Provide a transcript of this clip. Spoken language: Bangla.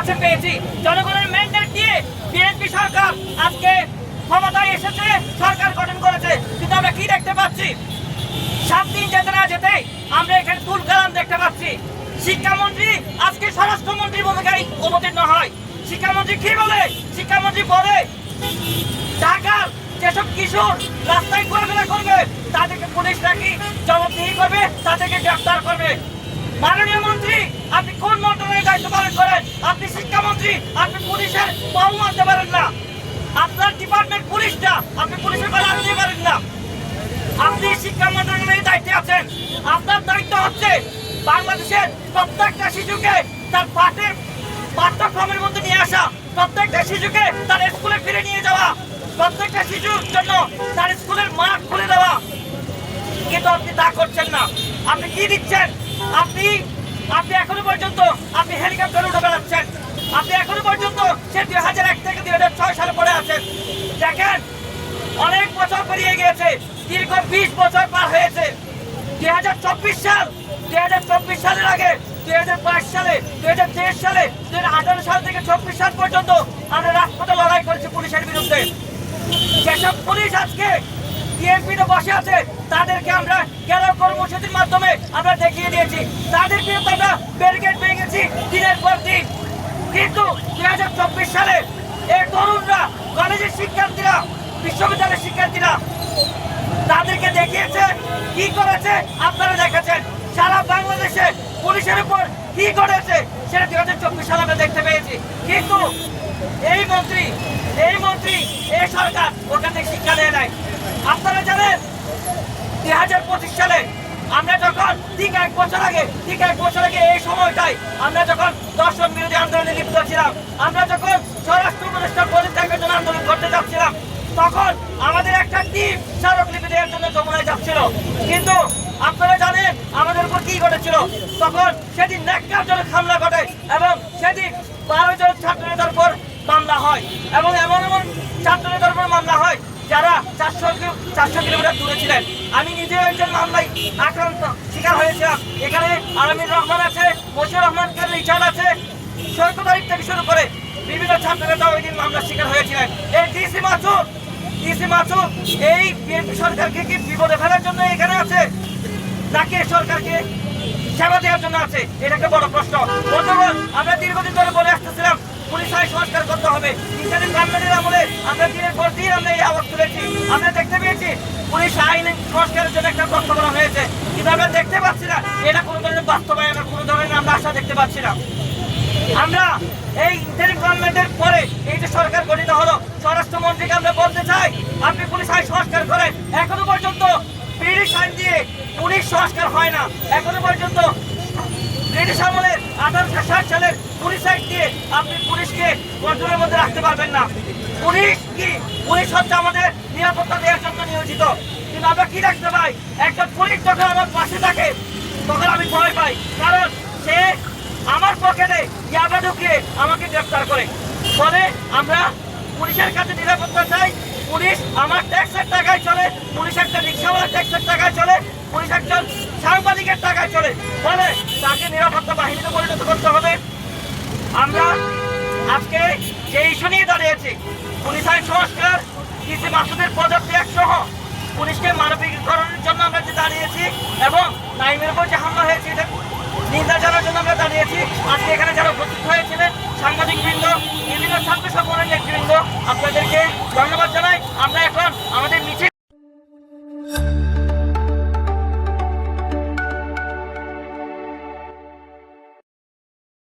আছে পেয়েছি, জনগণের ম্যান্ডেট দিয়ে বিএনপি সরকার আজকে ক্ষমতায় এসেছে, সরকার গঠন করেছে। কিন্তু আমরা কি দেখতে পাচ্ছি? 7 দিন যেতে না যেতে আমরা এখানে তুলকালাম দেখতে পাচ্ছি। শিক্ষামন্ত্রী আজকে স্বরাষ্ট্রমন্ত্রীর ভূমিকায় অবতীর্ণ হয়। শিক্ষামন্ত্রী কি বলে? শিক্ষামন্ত্রী বলে ঢাকার যেসব কিশোর রাস্তায় ঘোরাফেরা করবে তাদেরকে পুলিশ নাকি জবাবদিহি করবে, তাদেরকে গ্রেফতার করবে। মাননীয় মন্ত্রী, আপনি কোন মন্ত্রণালয়ের দায়িত্ব পালন করেন? আপনি শিক্ষামন্ত্রী, আপনি পুলিশের বাহু মানতে পারেন না। আপনার ডিপার্টমেন্ট পুলিশটা, আপনি পুলিশের বেলা আনতে পারেন না। আপনি শিক্ষা মন্ত্রণালয়ের দায়িত্বে আছেন। আপনার দায়িত্ব হচ্ছে বাংলাদেশের প্রত্যেকটা শিশুকে তার পাঠ্যক্রমের মধ্যে নিয়ে আসা, প্রত্যেকটা শিশুকে তার স্কুলে ফিরে নিয়ে যাওয়া, প্রত্যেকটা শিশুর জন্য তার স্কুলের মাঠ খুলে দেওয়া। কিন্তু আপনি তা করছেন না। আপনি কি দিচ্ছেন? আপনি এখনো পর্যন্ত আপনি হেলিকপ্টার উঠে বেড়াচ্ছেন। আপনি এখনো পর্যন্ত সে 2001 থেকে 2006 সালে পড়ে আছেন। দেখেন, অনেক বছর পেরিয়ে গিয়েছে, দীর্ঘ 20 বছর পার হয়েছে। 2024 সালের আগে 2005 সালে, 2023 সালে, 2018 সাল থেকে 24 সাল পর্যন্ত আমরা রাজপথে লড়াই করেছি পুলিশের বিরুদ্ধে। যেসব পুলিশ আজকে বিএনপিতে বসে আছে তাদেরকে আমরা ঘেরাও কর্মসূচির মাধ্যমে আমরা দেখিয়ে দিয়েছি। তাদের বিরুদ্ধে আমরা ব্যারিকেড ভেঙেছি দিনের পর দিন। কিন্তু 2024 সালে এই তরুণরা, কলেজের শিক্ষার্থীরা, বিশ্ববিদ্যালয়ের শিক্ষার্থীরা তাদেরকে দেখিয়েছে কি করেছে। আপনারা দেখেছেন সারা বাংলাদেশে পুলিশের উপর কি করেছে সেটা 2024 সালে আমরা দেখতে পেয়েছি। কিন্তু এই মন্ত্রী, এই সরকার ওখান থেকে শিক্ষা দেয় নাই। আপনারা জানেন 2025 সালে আমরা যখন ঠিক এক বছর আগে এই সময়টাই আমরা যখন দর্শন বিরোধী আন্দোলনে লিপ্ত ছিলাম, আমরা যখন স্বরাষ্ট্র উপদেষ্টার পদত্যাগের জন্য আন্দোলন করতে যাচ্ছিলাম, তখন আমাদের একটা টিম স্মারকলিপি দেওয়ার জন্য যমুনায় যাচ্ছিল। কিন্তু আপনারা জানেন আমাদের উপর কি ঘটেছিল? তখন সেদিন ন্যাক্কারজনক হামলা ঘটে এবং সেদিন 12 জন ছাত্র নেতার উপর মামলা হয় এবং এমন ছাত্র নেতার উপর মামলা হয় যারা 400 কিলোমিটার দূরে ছিলেন। আমি নিজেও একজন মামলায় আক্রান্ত শিকার হয়েছিলাম। এখানে আলমীর রহমান আছে, মশিউর রহমান খান রিচার্ড আছে, সৈকত আরিফ থেকে শুরু করে বিভিন্ন ছাত্র নেতা ওই দিন মামলার শিকার হয়েছিলেন। এই ডিসি মাসুদ এই বিএনপি সরকারকে কি বিপদে ফেলার জন্য এখানে আছে, নাকি সরকারকে সেবা দেওয়ার জন্য আছে? এটা একটা বড় প্রশ্ন। বন্ধুগণ, আমরা দীর্ঘদিন ধরে বলে আসতেছিলাম পুলিশ আইন সংস্কার করতে হবে। ইন্টারিম গভর্নমেন্টের আমলে আমরা দিনের পর দিন আমরা এই আওয়াজ তুলেছি। আমরা দেখতে পেয়েছি পুলিশ আইন সংস্কারের জন্য একটা প্রস্তাবনা হয়েছে, কিন্তু আমরা দেখতে পাচ্ছি না এটা কোনো ধরনের বাস্তবায়নের কোনো ধরনের আমরা আশা দেখতে পাচ্ছি না। আমরা এই ইন্টারিম গভর্নমেন্টের পরে এই যে সরকার গঠিত হলো, স্বরাষ্ট্রমন্ত্রীকে আমরা বলতে চাই আপনি পুলিশ আইন সংস্কার করেন। এখনো পর্যন্ত ব্রিটিশ আইন দিয়ে পুলিশ সংস্কার হয় না। এখনো পর্যন্ত ব্রিটিশ আমলের 1860 সালের পুলিশ আইন দিয়ে আপনি পুলিশকে কন্ট্রোলের মধ্যে রাখতে পারবেন না। পুলিশ হচ্ছে আমাদের নিরাপত্তা দেওয়ার জন্য নিয়োজিত। কিন্তু আমরা কি দেখতে পাই? একজন পুলিশ যখন আমার পাশে থাকে তখন আমি ভয় পাই, কারণ সে আমার পকেটে ইয়াবা ঢুকিয়ে আমাকে গ্রেফতার করে। ফলে আমরা পুলিশের কাছে নিরাপত্তা চাই। পুলিশ আমার ট্যাক্সের টাকায় চলে, পুলিশ একটা রিক্সাওয়ালার ট্যাক্সের টাকায় চলে, পুলিশ একজন সাংবাদিকের টাকায় চলে। ফলে তাকে নিরাপত্তা বাহিনীতে পরিণত করতে হবে। আমরা আজকে যে ইস্যু নিয়ে দাঁড়িয়েছি, পুলিশ আইন সংস্কার, ডিসি মাসুদের পদত্যাগ সহ পুলিশকে মানবিকীকরণের জন্য আমরা যে দাঁড়িয়েছি এবং নাইমের উপর যে হামলা হয়েছে এটা নিন্দা জানার জন্য আমরা দাঁড়িয়েছি। আজকে এখানে যারা উপস্থিত হয়েছিলেন, সাংবাদিক বৃন্দ, বিভিন্ন ছাত্র সংগঠনের নেতৃবৃন্দ, আপনাদেরকে ধন্যবাদ জানাই। আমরা এখন